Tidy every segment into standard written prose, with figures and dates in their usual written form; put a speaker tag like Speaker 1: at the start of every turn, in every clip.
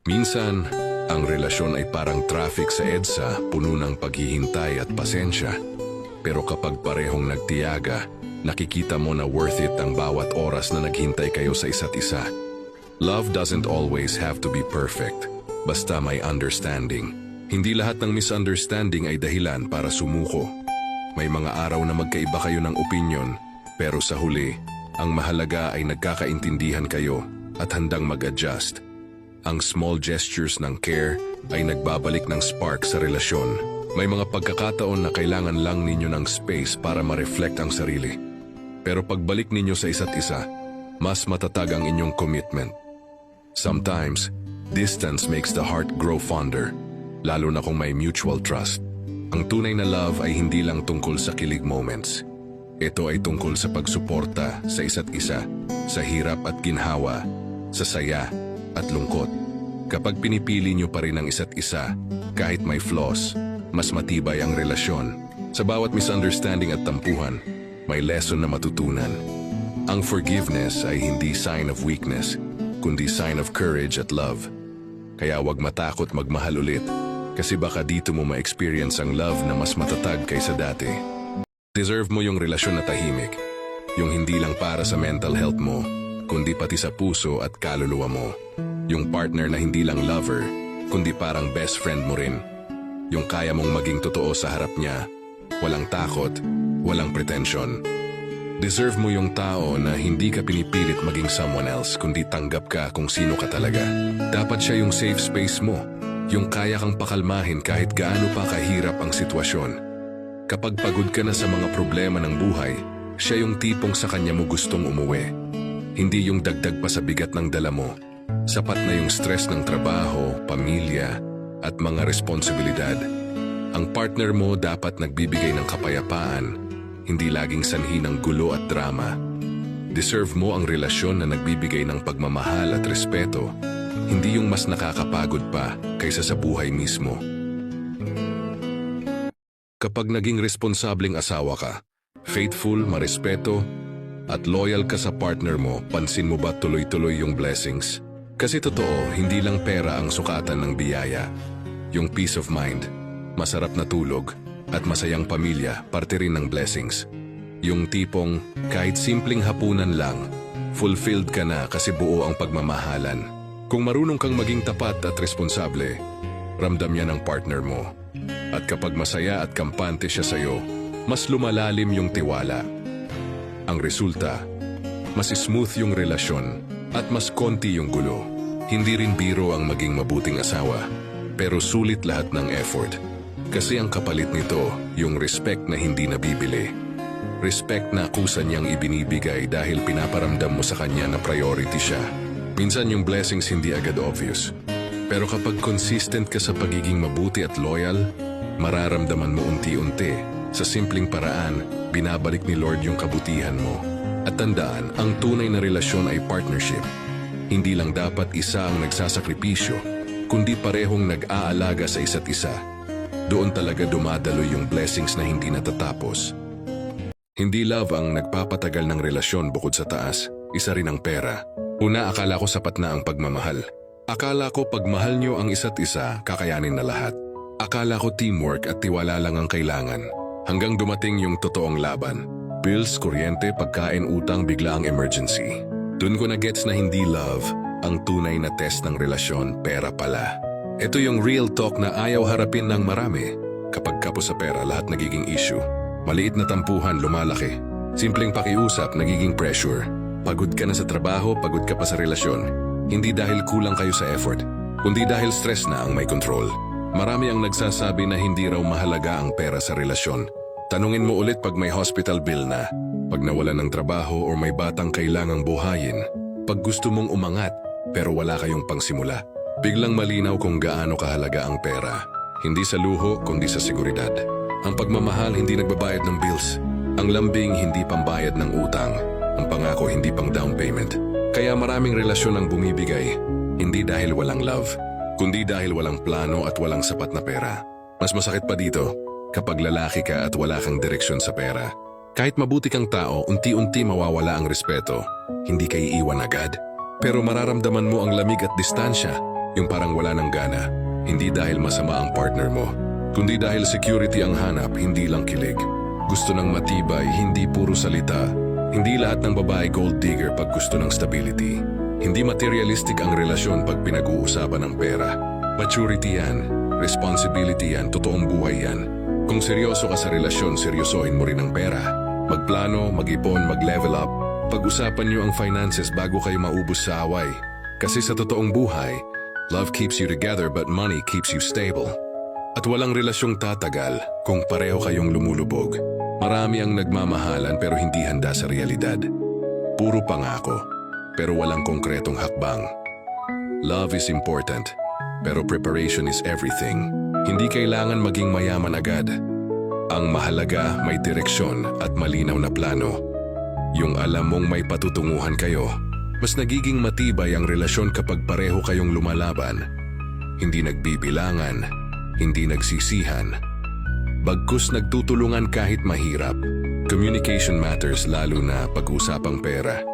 Speaker 1: Minsan, ang relasyon ay parang traffic sa EDSA, puno ng paghihintay at pasensya. Pero kapag parehong nagtiyaga, nakikita mo na worth it ang bawat oras na naghintay kayo sa isa't isa. Love doesn't always have to be perfect, basta may understanding. Hindi lahat ng misunderstanding ay dahilan para sumuko. May mga araw na magkaiba kayo ng opinyon, pero sa huli, ang mahalaga ay nagkakaintindihan kayo at handang mag-adjust. Ang small gestures ng care ay nagbabalik ng spark sa relasyon. May mga pagkakataon na kailangan lang ninyo ng space para ma-reflect ang sarili. Pero pagbalik ninyo sa isa't isa, mas matatag ang inyong commitment. Sometimes, distance makes the heart grow fonder, lalo na kung may mutual trust. Ang tunay na love ay hindi lang tungkol sa kilig moments. Ito ay tungkol sa pagsuporta sa isa't isa, sa hirap at ginhawa, sa saya at lungkot. Kapag pinipili nyo pa rin ang isa't isa, kahit may flaws, mas matibay ang relasyon. Sa bawat misunderstanding at tampuhan, may lesson na matutunan. Ang forgiveness ay hindi sign of weakness, kundi sign of courage at love. Kaya wag matakot magmahal ulit, kasi baka dito mo ma-experience ang love na mas matatag kaysa dati. Deserve mo yung relasyon na tahimik, yung hindi lang para sa mental health mo, kundi pati sa puso at kaluluwa mo. Yung partner na hindi lang lover, kundi parang best friend mo rin. Yung kaya mong maging totoo sa harap niya, walang takot, walang pretension. Deserve mo yung tao na hindi ka pinipilit maging someone else, kundi tanggap ka kung sino ka talaga. Dapat siya yung safe space mo, yung kaya kang pakalmahin kahit gaano pa kahirap ang sitwasyon. Kapag pagod ka na sa mga problema ng buhay, siya yung tipong sa kanya mo gustong umuwi. Hindi yung dagdag pa sa bigat ng dala mo. Sapat na yung stress ng trabaho, pamilya, at mga responsibilidad. Ang partner mo dapat nagbibigay ng kapayapaan, hindi laging sanhi ng gulo at drama. Deserve mo ang relasyon na nagbibigay ng pagmamahal at respeto, hindi yung mas nakakapagod pa kaysa sa buhay mismo. Kapag naging responsableng asawa ka, faithful, marespeto, at loyal ka sa partner mo, pansin mo ba tuloy-tuloy yung blessings? Kasi totoo, hindi lang pera ang sukatan ng biyaya. Yung peace of mind, masarap na tulog, at masayang pamilya, parte rin ng blessings. Yung tipong, kahit simpleng hapunan lang, fulfilled ka na kasi buo ang pagmamahalan. Kung marunong kang maging tapat at responsable, ramdam yan ng partner mo. At kapag masaya at kampante siya sa'yo, mas lumalalim yung tiwala. Ang resulta, mas smooth yung relasyon at mas konti yung gulo. Hindi rin biro ang maging mabuting asawa, pero sulit lahat ng effort. Kasi ang kapalit nito, yung respect na hindi nabibili. Respect na kusa niyang ibinibigay dahil pinaparamdam mo sa kanya na priority siya. Minsan yung blessings hindi agad obvious. Pero kapag consistent ka sa pagiging mabuti at loyal, mararamdaman mo unti-unti. Sa simpleng paraan, binabalik ni Lord yung kabutihan mo. At tandaan, ang tunay na relasyon ay partnership. Hindi lang dapat isa ang nagsasakripisyo, kundi parehong nag-aalaga sa isa't isa. Doon talaga dumadaloy yung blessings na hindi natatapos. Hindi love ang nagpapatagal ng relasyon bukod sa taas, isa rin ang pera. Una, akala ko sapat na ang pagmamahal. Akala ko pag mahal nyo ang isa't isa, kakayanin na lahat. Akala ko teamwork at tiwala lang ang kailangan. Hanggang dumating yung totoong laban. Bills, kuryente, pagkain, utang, bigla ang emergency. Doon ko na gets na hindi love, ang tunay na test ng relasyon, pera pala. Ito yung real talk na ayaw harapin ng marami. Kapag kapos sa pera, lahat nagiging issue. Maliit na tampuhan, lumalaki. Simpleng pakiusap, nagiging pressure. Pagod ka na sa trabaho, pagod ka pa sa relasyon. Hindi dahil kulang kayo sa effort, kundi dahil stress na ang may control. Marami ang nagsasabi na hindi raw mahalaga ang pera sa relasyon. Tanungin mo ulit pag may hospital bill na, pag nawalan ng trabaho o may batang kailangang buhayin, pag gusto mong umangat pero wala kayong pangsimula. Biglang malinaw kung gaano kahalaga ang pera. Hindi sa luho kundi sa seguridad. Ang pagmamahal hindi nagbabayad ng bills. Ang lambing hindi pambayad ng utang. Ang pangako hindi pang down payment. Kaya maraming relasyon ang bumibigay, hindi dahil walang love, kundi dahil walang plano at walang sapat na pera. Mas masakit pa dito, kapag lalaki ka at wala kang direksyon sa pera. Kahit mabuti kang tao, unti-unti mawawala ang respeto. Hindi ka iiwan agad. Pero mararamdaman mo ang lamig at distansya, Yung parang wala ng gana. Hindi dahil masama ang partner mo, kundi dahil security ang hanap, hindi lang kilig. Gusto ng matibay, hindi puro salita. Hindi lahat ng babae gold digger pag gusto ng stability. Hindi materialistic ang relasyon pag pinag-uusapan ng pera. Maturity yan, responsibility yan, totoong buhay yan. Kung seryoso ka sa relasyon, seryosohin mo rin ang pera. Magplano, mag-ipon, mag-level up. Pag-usapan niyo ang finances bago kayo maubos sa away. Kasi sa totoong buhay, love keeps you together but money keeps you stable. At walang relasyong tatagal kung pareho kayong lumulubog. Marami ang nagmamahalan pero hindi handa sa realidad. Puro pangako, pero walang konkretong hakbang. Love is important, pero preparation is everything. Hindi kailangan maging mayaman agad. Ang mahalaga may direksyon at malinaw na plano. Yung alam mong may patutunguhan kayo. Mas nagiging matibay ang relasyon kapag pareho kayong lumalaban. Hindi nagbibilangan, hindi nagsisihan. Bagkus nagtutulungan kahit mahirap. Communication matters lalo na pag-usapang pera.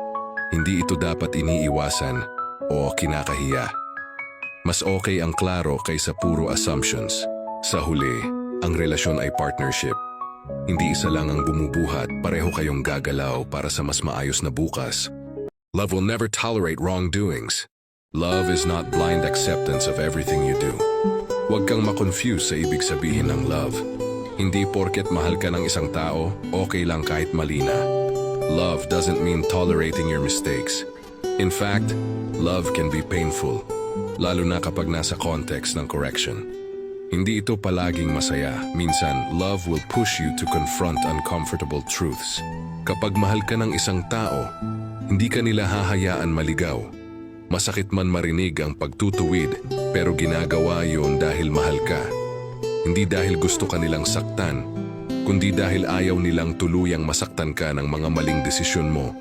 Speaker 1: Hindi ito dapat iniiwasan o kinakahiya. Mas okay ang klaro kaysa puro assumptions. Sa huli, ang relasyon ay partnership. Hindi isa lang ang bumubuhat, pareho kayong gagalaw para sa mas maayos na bukas. Love will never tolerate wrongdoings. Love is not blind acceptance of everything you do. Huwag kang makonfuse sa ibig sabihin ng love. Hindi porket mahal ka ng isang tao, okay lang kahit mali na. Love doesn't mean tolerating your mistakes. In fact, love can be painful, lalo na kapag nasa context ng correction. Hindi ito palaging masaya. Minsan, love will push you to confront uncomfortable truths. Kapag mahal ka ng isang tao, hindi ka nila hahayaan maligaw. Masakit man marinig ang pagtutuwid, pero ginagawa yun dahil mahal ka. Hindi dahil gusto ka nilang saktan, kundi dahil ayaw nilang tuluyang masaktan ka ng mga maling desisyon mo.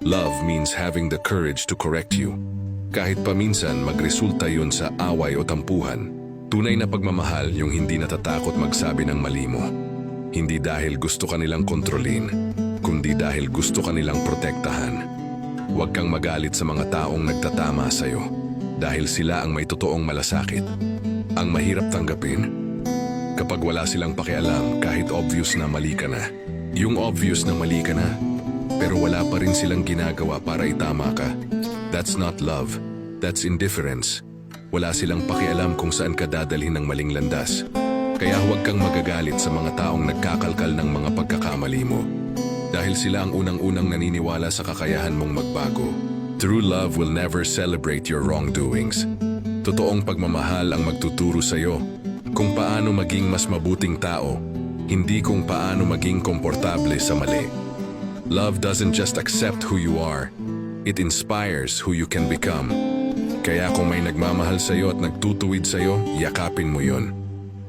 Speaker 1: Love means having the courage to correct you. Kahit paminsan magresulta yun sa away o tampuhan. Tunay na pagmamahal yung hindi natatakot magsabi ng mali mo. Hindi dahil gusto ka nilang kontrolin, kundi dahil gusto ka nilang protektahan. Huwag kang magalit sa mga taong nagtatama sa'yo dahil sila ang may totoong malasakit. Ang mahirap tanggapin, kapag wala silang pakialam kahit obvious na mali ka na. Yung obvious na mali ka na, pero wala pa rin silang ginagawa para itama ka. That's not love, that's indifference. Wala silang pakialam kung saan ka dadalhin ng maling landas. Kaya huwag kang magagalit sa mga taong nagkakalkal ng mga pagkakamali mo. Dahil sila ang unang-unang naniniwala sa kakayahan mong magbago. True love will never celebrate your wrongdoings. Totoong pagmamahal ang magtuturo sa'yo kung paano maging mas mabuting tao, hindi kung paano maging komportable sa mali. Love doesn't just accept who you are, it inspires who you can become. Kaya kung may nagmamahal sa'yo at nagtutuwid sa'yo, yakapin mo yon.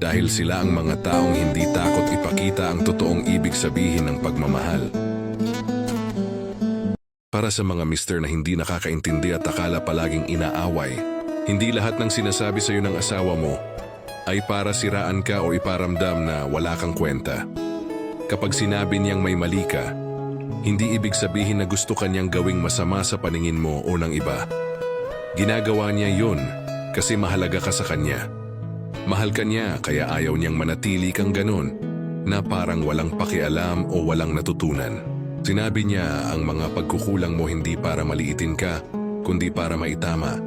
Speaker 1: Dahil sila ang mga taong hindi takot ipakita ang totoong ibig sabihin ng pagmamahal. Para sa mga mister na hindi nakakaintindi at akala palaging inaaway, hindi lahat ng sinasabi sa'yo ng asawa mo ay para siraan ka o iparamdam na wala kang kwenta. Kapag sinabi niyang may mali ka, hindi ibig sabihin na gusto kanyang gawing masama sa paningin mo o ng iba. Ginagawa niya yun kasi mahalaga ka sa kanya. Mahal ka niya kaya ayaw niyang manatili kang ganun na parang walang pakialam o walang natutunan. Sinabi niya ang mga pagkukulang mo hindi para maliitin ka, kundi para maitama.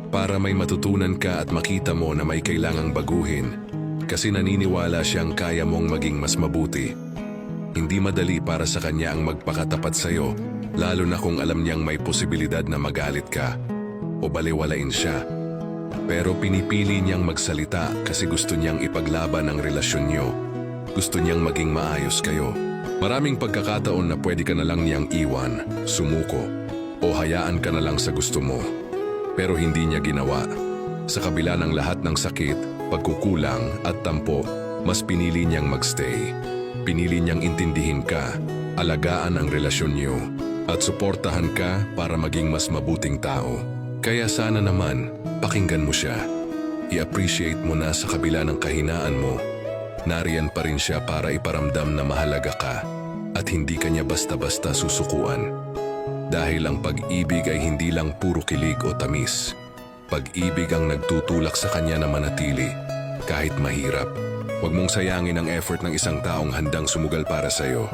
Speaker 1: Para may matutunan ka at makita mo na may kailangang baguhin kasi naniniwala siyang kaya mong maging mas mabuti. Hindi madali para sa kanya ang magpakatapat sa'yo, lalo na kung alam niyang may posibilidad na magalit ka o baliwalain siya. Pero pinipili niyang magsalita kasi gusto niyang ipaglaban ang relasyon niyo. Gusto niyang maging maayos kayo. Maraming pagkakataon na pwede ka na lang niyang iwan, sumuko, o hayaan ka na lang sa gusto mo. Pero hindi niya ginawa. Sa kabila ng lahat ng sakit, pagkukulang at tampo, mas pinili niyang magstay. Pinili niyang intindihin ka, alagaan ang relasyon niyo, at suportahan ka para maging mas mabuting tao. Kaya sana naman, pakinggan mo siya. I-appreciate mo na sa kabila ng kahinaan mo, nariyan pa rin siya para iparamdam na mahalaga ka at hindi ka niya basta-basta susukuan. Dahil ang pag-ibig ay hindi lang puro kilig o tamis. Pag-ibig ang nagtutulak sa kanya na manatili, kahit mahirap. Huwag mong sayangin ang effort ng isang taong handang sumugal para sa'yo.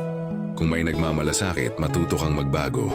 Speaker 1: Kung may nagmamalasakit, matuto kang magbago.